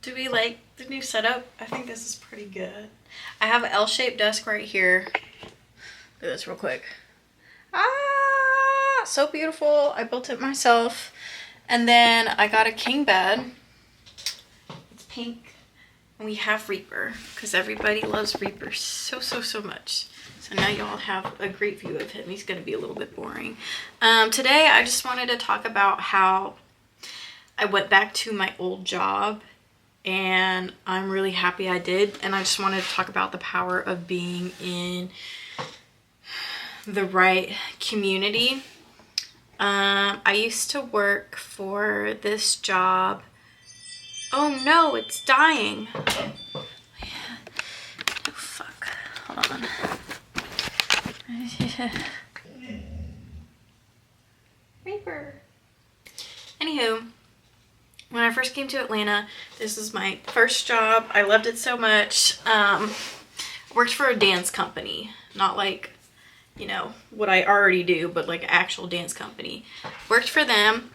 Do we like the new setup? I think this is pretty good. I have an L-shaped desk right here. Look at this real quick. Ah, so beautiful. I built it myself. And then I got a king bed. It's pink. And we have Reaper because everybody loves Reaper so much. So now y'all have a great view of him. He's going to be a little bit boring. Today I just wanted to talk about how I went back to my old job, and I'm really happy I did. And I just wanted to talk about the power of being in the right community. I used to work for this job. Oh no, it's dying. Oh fuck. Hold on. Reaper. Anywho, when I first came to Atlanta, this was my first job. I loved it so much. Worked for a dance company, not like, you know, what I already do, but like an actual dance company. Worked for them.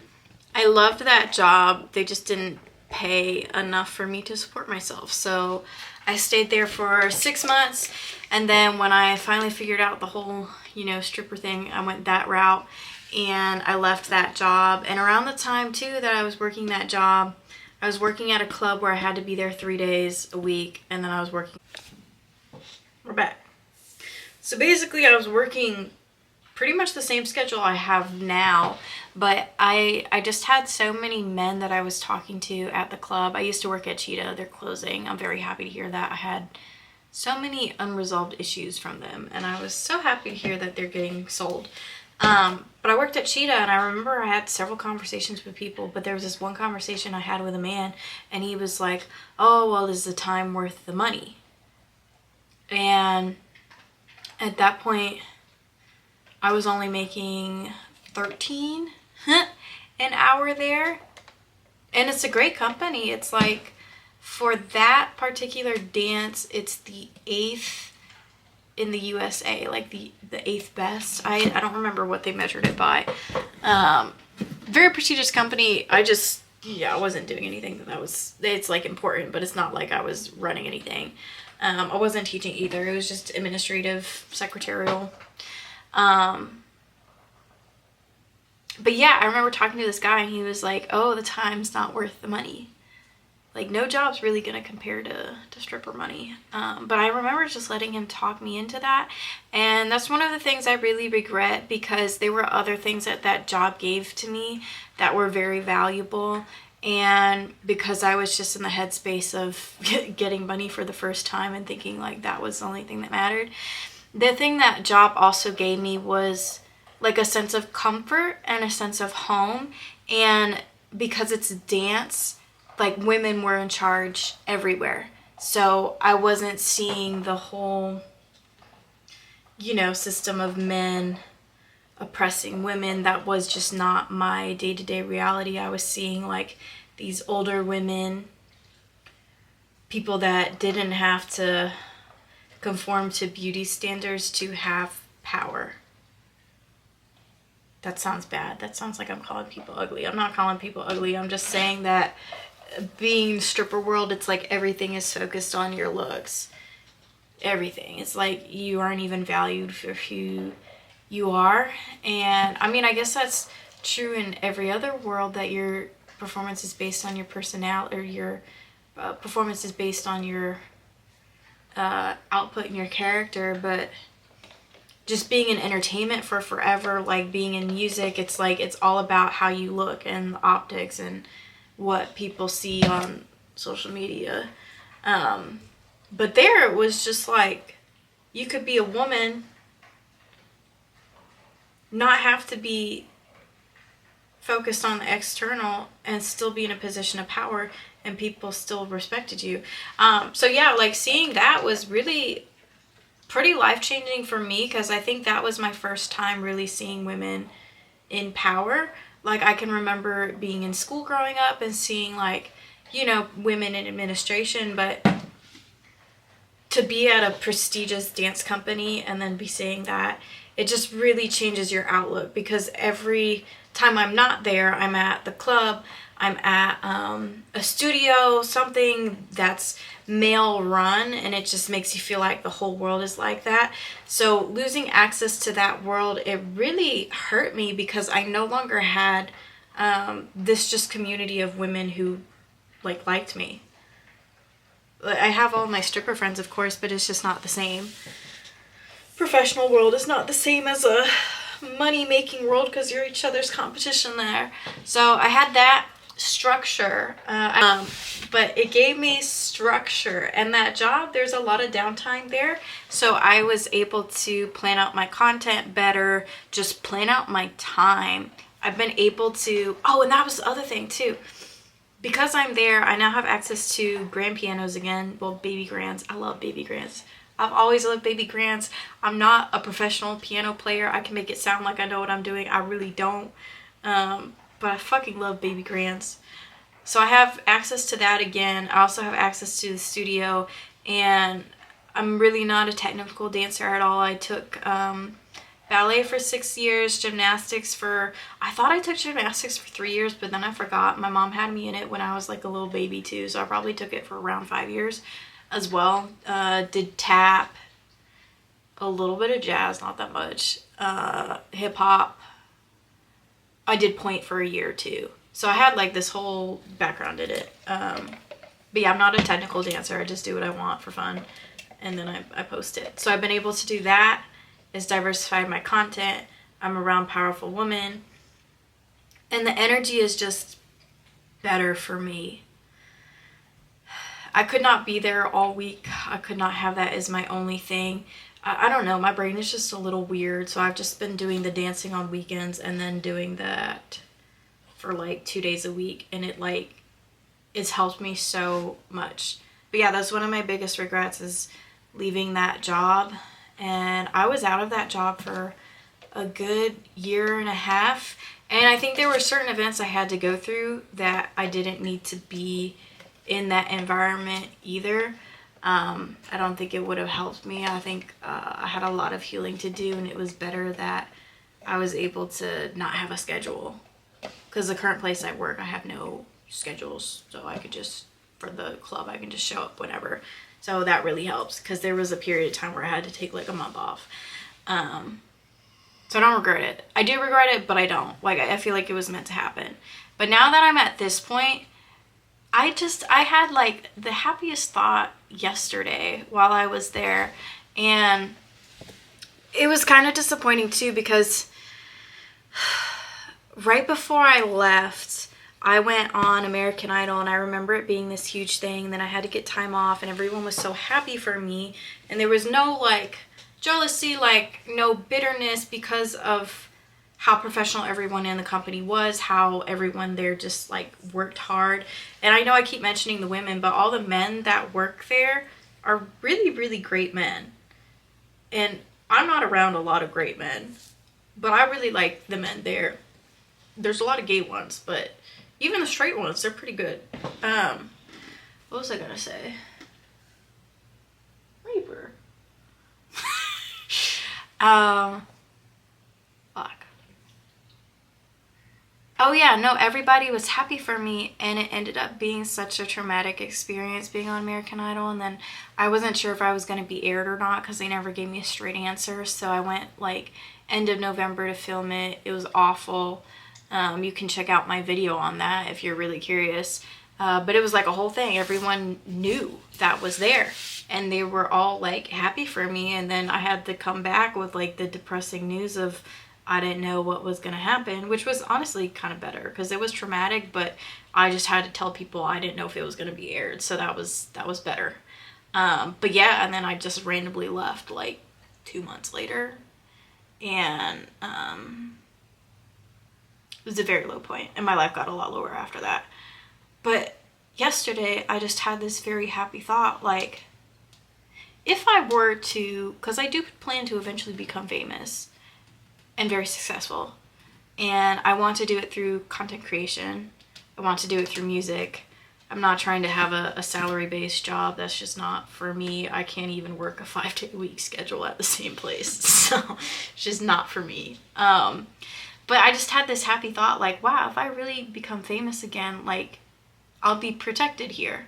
I loved that job. They just didn't pay enough for me to support myself. So I stayed there for 6 months. And then when I finally figured out the whole, you know, stripper thing, I went that route and I left that job. And around the time too that I was working that job, I was working at a club where I had to be there 3 days a week. And then I was working. We're back. So basically I was working pretty much the same schedule I have now, but I just had so many men that I was talking to at the club. I used to work at Cheetah. They're closing. I'm very happy to hear that. I had so many unresolved issues from them, and I was so happy to hear that they're getting sold. But I worked at Cheetah, and I remember I had several conversations with people, but there was this one conversation I had with a man, and he was like, oh, well, is the time worth the money? And at that point, I was only making $13 an hour there. And it's a great company. It's like, for that particular dance, it's the 8th in the USA, like the 8th best. I don't remember what they measured it by. Very prestigious company. I wasn't doing anything it's like important, but it's not like I was running anything. I wasn't teaching either. It was just administrative, secretarial. But yeah, I remember talking to this guy, and he was like, oh, the time's not worth the money. Like, no job's really gonna compare to stripper money. But I remember just letting him talk me into that. And that's one of the things I really regret, because there were other things that that job gave to me that were very valuable. And because I was just in the headspace of getting money for the first time and thinking like that was the only thing that mattered. The thing that job also gave me was like a sense of comfort and a sense of home. And because it's dance, like, women were in charge everywhere. So I wasn't seeing the whole, you know, system of men oppressing women. That was just not my day-to-day reality. I was seeing like these older women, people that didn't have to conform to beauty standards to have power. That sounds bad. That sounds like I'm calling people ugly. I'm not calling people ugly. I'm just saying that being in stripper world, it's like everything is focused on your looks. Everything. It's like you aren't even valued for who you are. And I mean, I guess that's true in every other world, that your performance is based on your personality, or your performance is based on your output and your character. But just being in entertainment for forever, like being in music, it's like it's all about how you look and the optics and what people see on social media. But there it was just like, you could be a woman, not have to be focused on the external, and still be in a position of power, and people still respected you. So yeah, like seeing that was really pretty life-changing for me, because I think that was my first time really seeing women in power. Like, I can remember being in school growing up and seeing, like, you know, women in administration, but to be at a prestigious dance company and then be saying that, it just really changes your outlook, because every time I'm not there, I'm at the club, I'm at a studio, something that's male run, and it just makes you feel like the whole world is like that. So losing access to that world, it really hurt me because I no longer had this just community of women who like liked me. I have all my stripper friends, of course, but it's just not the same. Professional world is not the same as a money-making world because you're each other's competition there. So I had that structure, but it gave me structure, and that job, there's a lot of downtime there, so I was able to plan out my content better, just plan out my time. I've been able to, oh, and that was the other thing too. Because I'm there, I now have access to grand pianos again. Well, baby grands. I love baby grands. I've always loved baby grands. I'm not a professional piano player. I can make it sound like I know what I'm doing. I really don't. But I fucking love baby grands. So I have access to that again. I also have access to the studio. And I'm really not a technical dancer at all. I took ballet for 6 years, gymnastics for, I thought I took gymnastics for 3 years, but then I forgot. My mom had me in it when I was like a little baby too, so I probably took it for around 5 years as well. Did tap, a little bit of jazz, not that much, hip hop. I did point for a year too. So I had like this whole background in it. But yeah, I'm not a technical dancer. I just do what I want for fun, and then I post it. So I've been able to do that. It's diversified my content. I'm around powerful women. And the energy is just better for me. I could not be there all week. I could not have that as my only thing. I don't know. My brain is just a little weird. So I've just been doing the dancing on weekends and then doing that for like 2 days a week. And it's helped me so much. But yeah, that's one of my biggest regrets is leaving that job. And I was out of that job for a good year and a half. And I think there were certain events I had to go through that I didn't need to be in that environment either. I don't think it would have helped me. I think I had a lot of healing to do, and it was better that I was able to not have a schedule. Because the current place I work, I have no schedules. So I could just, for the club, I can just show up whenever. So that really helps, because there was a period of time where I had to take like a month off. So I don't regret it. I do regret it, but I don't. Like, I feel like it was meant to happen. But now that I'm at this point, I had like the happiest thought yesterday while I was there. And it was kind of disappointing too, because right before I left, I went on American Idol, and I remember it being this huge thing. Then I had to get time off, and everyone was so happy for me. And there was no like jealousy, like no bitterness, because of how professional everyone in the company was, how everyone there just like worked hard. And I know I keep mentioning the women, but all the men that work there are really, really great men. And I'm not around a lot of great men, but I really like the men there. There's a lot of gay ones, but even the straight ones, they're pretty good. What was I gonna say? Reaper. Fuck. Oh yeah, no, everybody was happy for me, and it ended up being such a traumatic experience being on American Idol. And then I wasn't sure if I was gonna be aired or not, because they never gave me a straight answer. So I went like end of November to film it. It was awful. You can check out my video on that if you're really curious. But it was like a whole thing. Everyone knew that was there, and they were all like happy for me. And then I had to come back with like the depressing news of I didn't know what was going to happen, which was honestly kind of better because it was traumatic, but I just had to tell people I didn't know if it was going to be aired. So that was better. But yeah, and then I just randomly left like 2 months later, and it was a very low point, and my life got a lot lower after that. But yesterday, I just had this very happy thought, like, if I were to, because I do plan to eventually become famous and very successful, and I want to do it through content creation. I want to do it through music. I'm not trying to have a salary-based job. That's just not for me. I can't even work a 5-day-a-week schedule at the same place, so it's just not for me. But I just had this happy thought, like, wow, if I really become famous again, like, I'll be protected here.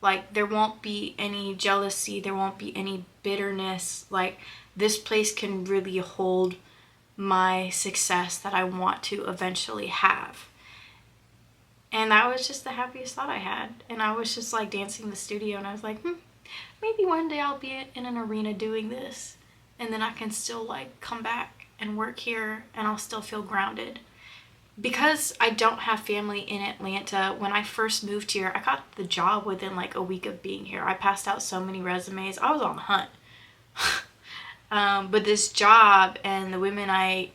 Like, there won't be any jealousy, there won't be any bitterness. Like, this place can really hold my success that I want to eventually have. And that was just the happiest thought I had. And I was just like dancing in the studio, and I was like, maybe one day I'll be in an arena doing this, and then I can still like come back and work here, and I'll still feel grounded. Because I don't have family in Atlanta, when I first moved here, I got the job within like a week of being here. I passed out so many resumes. I was on the hunt. But this job and the women I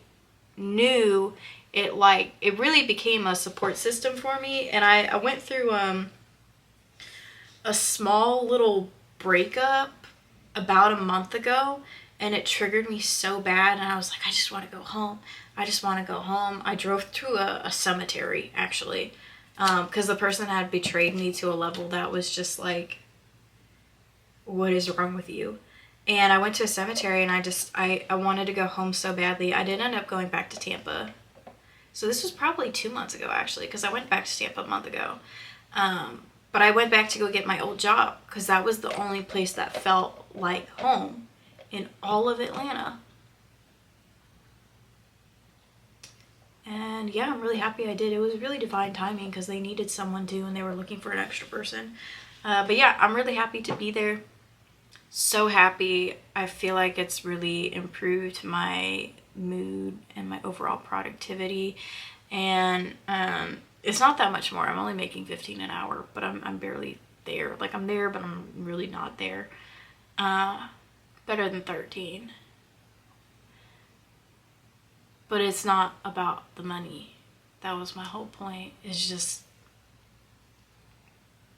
knew, it really became a support system for me. And I went through a small little breakup about a month ago, and it triggered me so bad, and I was like, I just want to go home. I just want to go home. I drove to a cemetery, actually, because the person had betrayed me to a level that was just like, what is wrong with you? And I went to a cemetery, and I wanted to go home so badly. I did end up going back to Tampa. So this was probably 2 months ago, actually, because I went back to Tampa a month ago. But I went back to go get my old job, because that was the only place that felt like home in all of Atlanta. And yeah, I'm really happy I did. It was really divine timing, because they needed someone too, and they were looking for an extra person. But yeah, I'm really happy to be there. So happy. I feel like it's really improved my mood and my overall productivity. And it's not that much more. I'm only making $15 an hour, but I'm barely there. Like, I'm there, but I'm really not there. Better than 13. But it's not about the money. That was my whole point. It's just,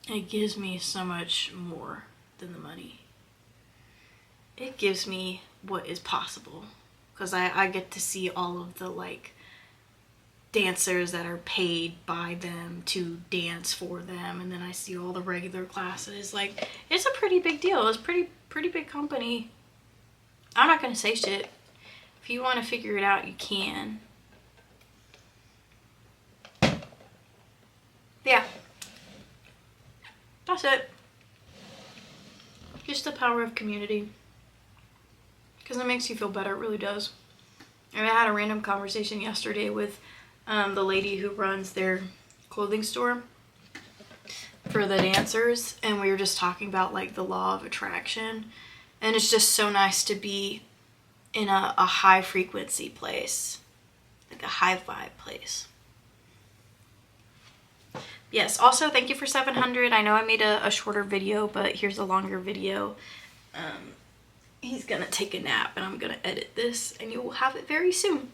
it gives me so much more than the money. It gives me what is possible. Because I get to see all of the, like, dancers that are paid by them to dance for them. And then I see all the regular classes. Like, it's a pretty big deal. It's pretty big company. I'm not going to say shit. If you want to figure it out, you can. Yeah. That's it. Just the power of community. Because it makes you feel better. It really does. And I had a random conversation yesterday with the lady who runs their clothing store for the dancers. And we were just talking about, like, the law of attraction. And it's just so nice to be in a high frequency place, like a high vibe place. Yes, also thank you for 700. I know I made a shorter video, but here's a longer video. He's gonna take a nap, and I'm gonna edit this, and you will have it very soon.